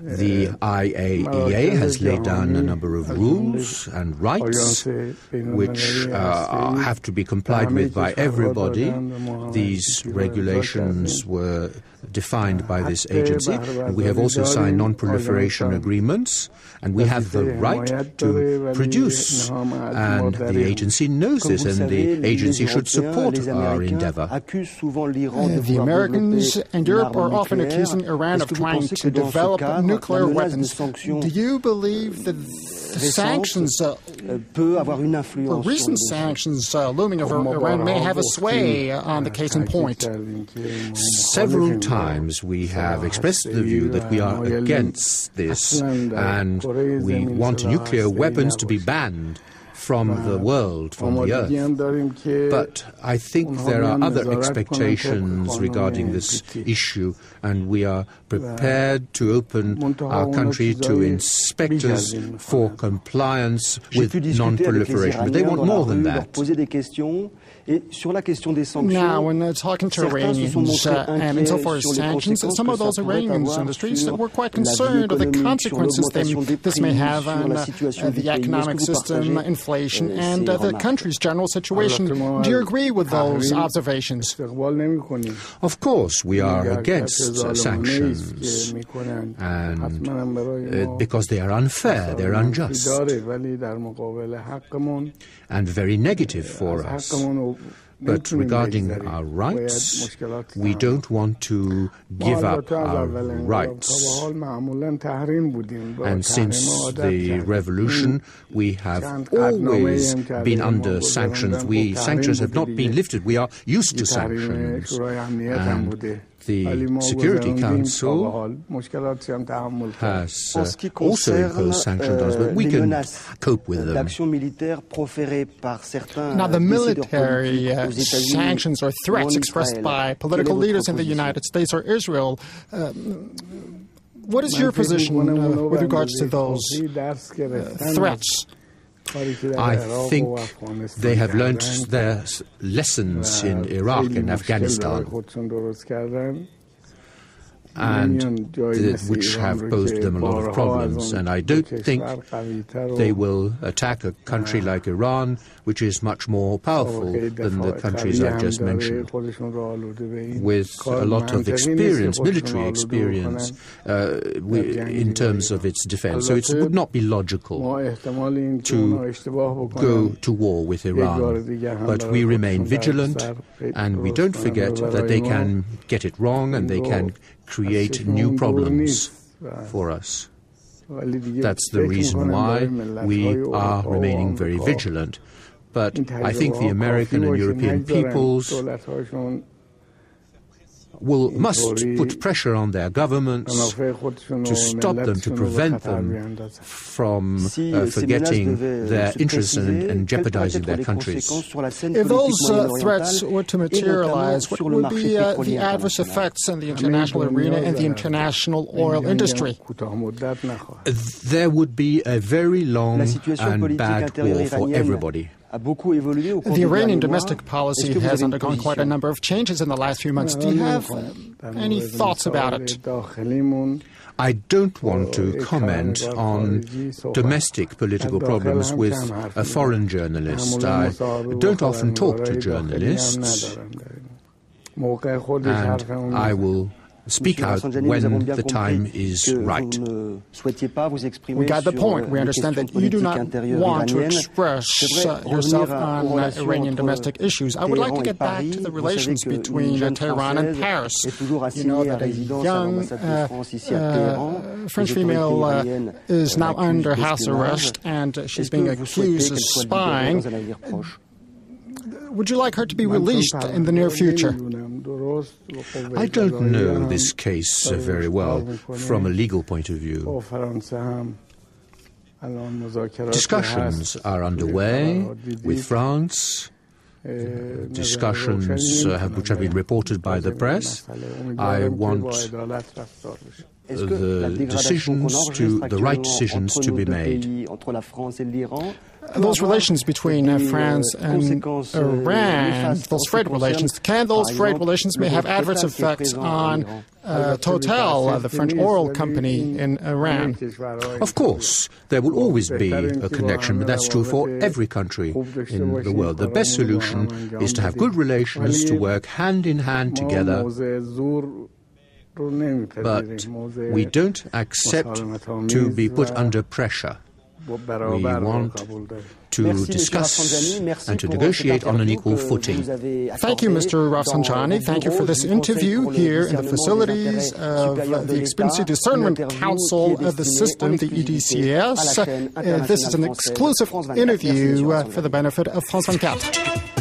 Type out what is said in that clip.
The IAEA has laid down a number of rules and rights which have to be complied with by everybody. These regulations were defined by this agency, and we have also signed non-proliferation agreements, and we have the right to produce, and the agency knows this, and the agency should support our endeavor. The Americans and Europe are often accusing Iran of trying to develop nuclear weapons. Do you believe that sanctions, or recent sanctions looming over Iran may have a sway on the case in point? Several times we have expressed the view that we are against this, and we want nuclear weapons to be banned from the world, from the earth. But I think there are other expectations regarding this issue, and we are prepared to open our country to inspectors for compliance with non-proliferation. But they want more than that. Now, when talking to Iranians, and insofar as sanctions, some of those Iranians in the streets were quite concerned of the consequences this may have on the economic system, inflation, and the country's general situation. Do you agree with those observations? Of course, we are against sanctions, and because they are unfair, they are unjust, and very negative for us. But regarding our rights, we don't want to give up our rights. And since the revolution, we have always been under sanctions. Sanctions have not been lifted. We are used to sanctions. And the Security Council has also imposed sanctions on us, but we can cope with them. Now, the military sanctions or threats expressed by political leaders in the United States or Israel, what is your position with regards to those threats? I think they have learned their lessons in Iraq and Afghanistan, and which have posed them a lot of problems. And I don't think they will attack a country like Iran, which is much more powerful than the countries I've just mentioned, with a lot of experience, military experience, in terms of its defense. So it would not be logical to go to war with Iran. But we remain vigilant, and we don't forget that they can get it wrong, and they can create new problems for us. That's the reason why we are remaining very vigilant. But I think the American and European peoples must put pressure on their governments to stop them, to prevent them from forgetting their interests and jeopardizing their countries. If those threats were to materialize, what would be the adverse effects in the international arena and the international oil industry? There would be a very long and bad war for everybody. The Iranian domestic policy has undergone quite a number of changes in the last few months. Do you have any thoughts about it? I don't want to comment on domestic political problems with a foreign journalist. I don't often talk to journalists, and I will speak out when the time is right. We got the point. We understand that you do not want to express yourself on Iranian domestic issues. I would like to get back to the relations between Tehran and Paris. You know that a young French female is now under house arrest, and she's being accused of spying. Would you like her to be released in the near future? I don't know this case very well from a legal point of view. Discussions are underway with France. Discussions which have been reported by the press. I want the right decisions to be made. Those relations between France and Iran, those trade relations, can those trade relations may have adverse effects on Total, the French oil company in Iran? Of course, there will always be a connection, but that's true for every country in the world. The best solution is to have good relations, to work hand in hand together. But we don't accept to be put under pressure. We want to discuss and to negotiate on an equal footing. Thank you, Mr. Rafsanjani. Thank you for this interview here in the facilities of the Expediency Discernment Council of the System, the EDCS. This is an exclusive interview for the benefit of France 24.